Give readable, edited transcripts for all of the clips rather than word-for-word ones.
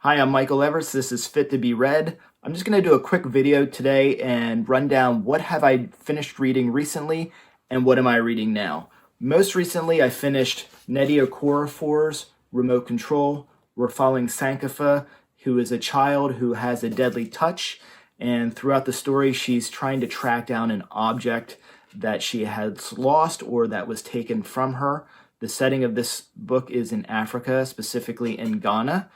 Hi, I'm Michael Evers. This is Fit to be Read. I'm just going to do a quick video today and run down what have I finished reading recently and what am I reading now. Most recently, I finished Nnedi Okorafor's Remote Control. We're following Sankofa, who is a child who has a deadly touch, and throughout the story, she's trying to track down an object that she has lost or that was taken from her. The setting of this book is in Africa, specifically in Ghana.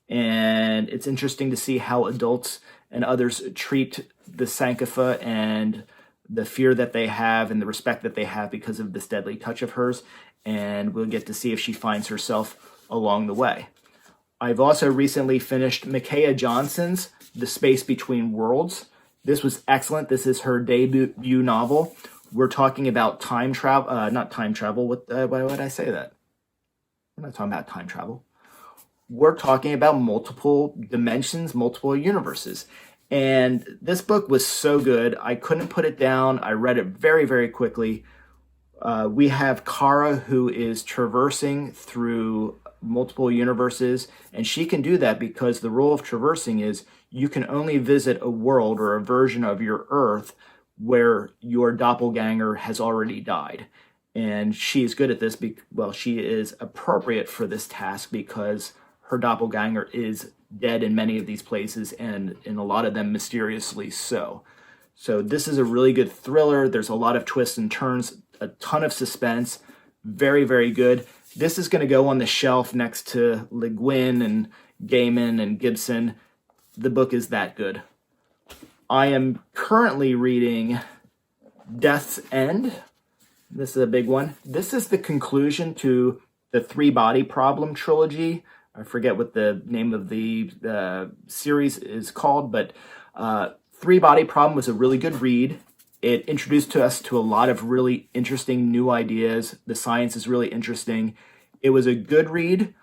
And it's interesting to see how adults and others treat the Sankofa and the fear that they have and the respect that they have because of this deadly touch of hers. And we'll get to see if she finds herself along the way. I've also recently finished Micaia Johnson's The Space Between Worlds. This was excellent. This is her debut novel. We're talking about time travel, not time travel. Why would I say that? We're not talking about time travel. We're talking about multiple dimensions, multiple universes. And this book was so good. I couldn't put it down. I read it very, very quickly. We have Kara, who is traversing through multiple universes, and she can do that because the rule of traversing is you can only visit a world or a version of your Earth where your doppelganger has already died. And she is good at this. Well, she is appropriate for this task because her doppelganger is dead in many of these places, and in a lot of them mysteriously so. So this is a really good thriller. There's a lot of twists and turns, a ton of suspense, very, very good. This is going to go on the shelf next to Le Guin and Gaiman and Gibson. The book is that good. I am currently reading Death's End. This is a big one. This is the conclusion to the Three Body Problem trilogy. I forget what the name of the series is called, but Three Body Problem was a really good read. It introduced us to a lot of really interesting new ideas. The science is really interesting. It was a good read,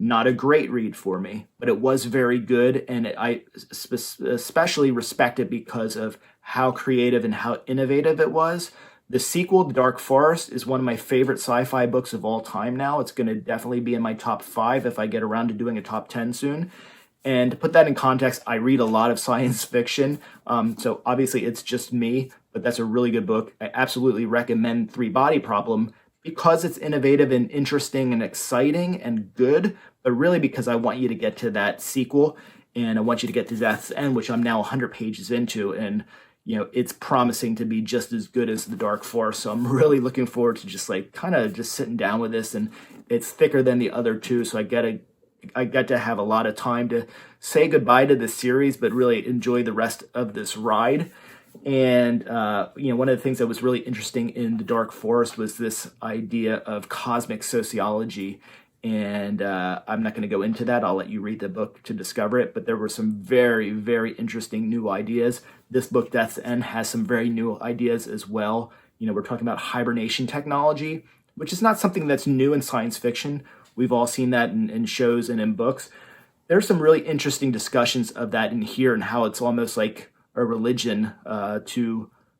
not a great read for me, but it was very good, and I especially respect it because of how creative and how innovative it was. The sequel, The Dark Forest, is one of my favorite sci-fi books of all time now. It's going to definitely be in my top 5 if I get around to doing a top 10 soon. And to put that in context, I read a lot of science fiction, so obviously it's just me, but that's a really good book. I absolutely recommend Three Body Problem because it's innovative and interesting and exciting and good, but really because I want you to get to that sequel, and I want you to get to Death's End, which I'm now 100 pages into, and it's promising to be just as good as The Dark Forest. So I'm really looking forward to just kind of just sitting down with this, and it's thicker than the other two. So I get to have a lot of time to say goodbye to the series, but really enjoy the rest of this ride. And, one of the things that was really interesting in The Dark Forest was this idea of cosmic sociology. And I'm not going to go into that. I'll let you read the book to discover it. But there were some very, very interesting new ideas. This book, Death's End, has some very new ideas as well. We're talking about hibernation technology, which is not something that's new in science fiction. We've all seen that in shows and in books. There's some really interesting discussions of that in here and how it's almost like a religion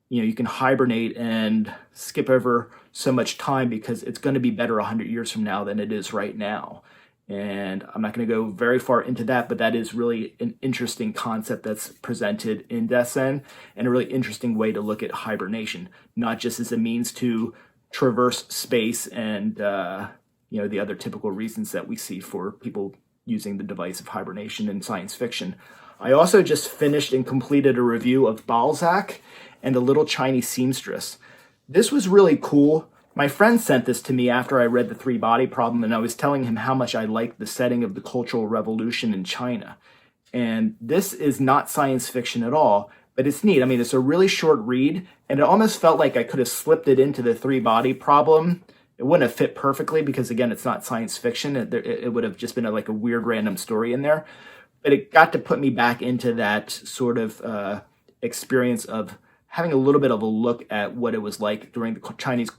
you can hibernate and skip over so much time because it's going to be better 100 years from now than it is right now. And I'm not going to go very far into that, but that is really an interesting concept that's presented in Death's End, and a really interesting way to look at hibernation, not just as a means to traverse space and the other typical reasons that we see for people using the device of hibernation in science fiction. I also just finished and completed a review of Balzac and The Little Chinese Seamstress. This was really cool. My friend sent this to me after I read The Three Body Problem, and I was telling him how much I liked the setting of the Cultural Revolution in China. And this is not science fiction at all, but it's neat. I mean, it's a really short read, and it almost felt like I could have slipped it into The Three Body Problem. It wouldn't have fit perfectly because, again, it's not science fiction. It would have just been a weird random story in there. But it got to put me back into that sort of experience of having a little bit of a look at what it was like during the Chinese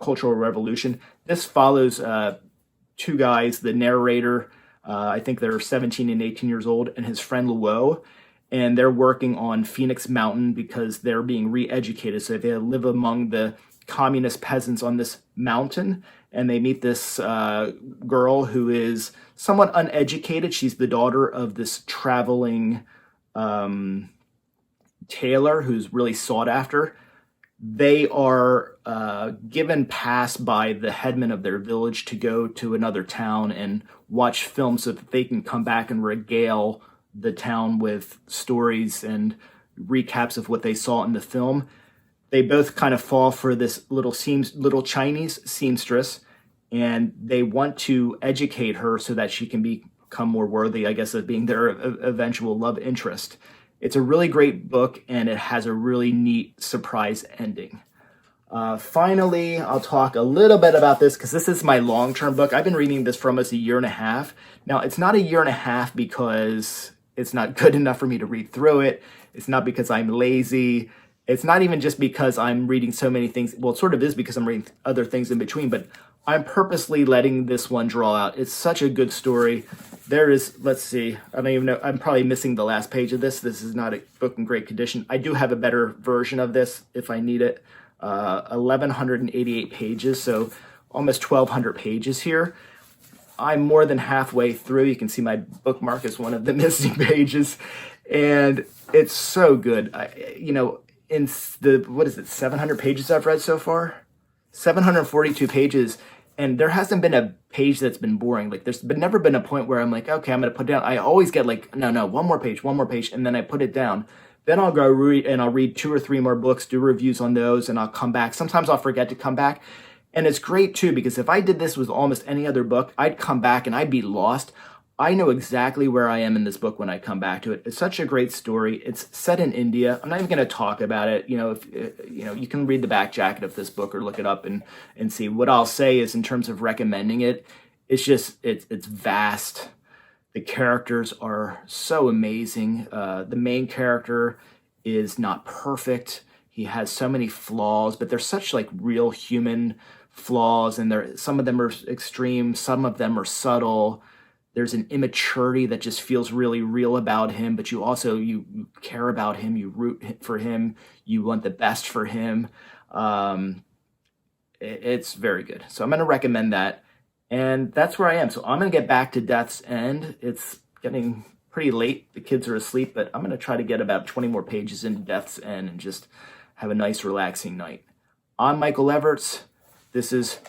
Cultural Revolution. This follows two guys, the narrator, I think they're 17 and 18 years old, and his friend Luo, and they're working on Phoenix Mountain because they're being re-educated. So they live among the communist peasants on this mountain, and they meet this girl who is somewhat uneducated. She's the daughter of this traveling tailor who's really sought after. They are given pass by the headman of their village to go to another town and watch films so that they can come back and regale the town with stories and recaps of what they saw in the film. They both kind of fall for this little Chinese seamstress, and they want to educate her so that she can become more worthy, I guess, of being their eventual love interest. It's a really great book, and it has a really neat surprise ending. Finally, I'll talk a little bit about this because this is my long-term book. I've been reading this for almost a year and a half. Now, it's not a year and a half because it's not good enough for me to read through it. It's not because I'm lazy. It's not even just because I'm reading so many things. Well, it sort of is because I'm reading other things in between, but I'm purposely letting this one draw out. It's such a good story. There is, let's see, I don't even know, I'm probably missing the last page of this. This is not a book in great condition. I do have a better version of this if I need it. 1,188 pages, so almost 1,200 pages here. I'm more than halfway through. You can see my bookmark is one of the missing pages, and it's so good. In the, 700 pages I've read so far? 742 pages, and there hasn't been a page that's been boring. Like, there's never been a point where I'm like, okay, I'm going to put it down. I always get like, no, one more page, and then I put it down. Then I'll go read, and I'll read 2 or 3 more books, do reviews on those, and I'll come back. Sometimes I'll forget to come back. And it's great, too, because if I did this with almost any other book, I'd come back and I'd be lost. I know exactly where I am in this book when I come back to it. It's such a great story. It's set in India. I'm not even going to talk about it. You can read the back jacket of this book or look it up and see. What I'll say is, in terms of recommending it, it's vast. The characters are so amazing. The main character is not perfect. He has so many flaws, but they're such like real human flaws, and some of them are extreme, some of them are subtle. There's an immaturity that just feels really real about him, but you care about him, you root for him, you want the best for him. It's very good. So I'm going to recommend that. And that's where I am. So I'm going to get back to Death's End. It's getting pretty late. The kids are asleep, but I'm going to try to get about 20 more pages into Death's End and just have a nice, relaxing night. I'm Michael Everts. This is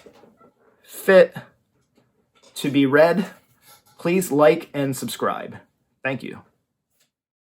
Fit to be Read. Please like and subscribe. Thank you.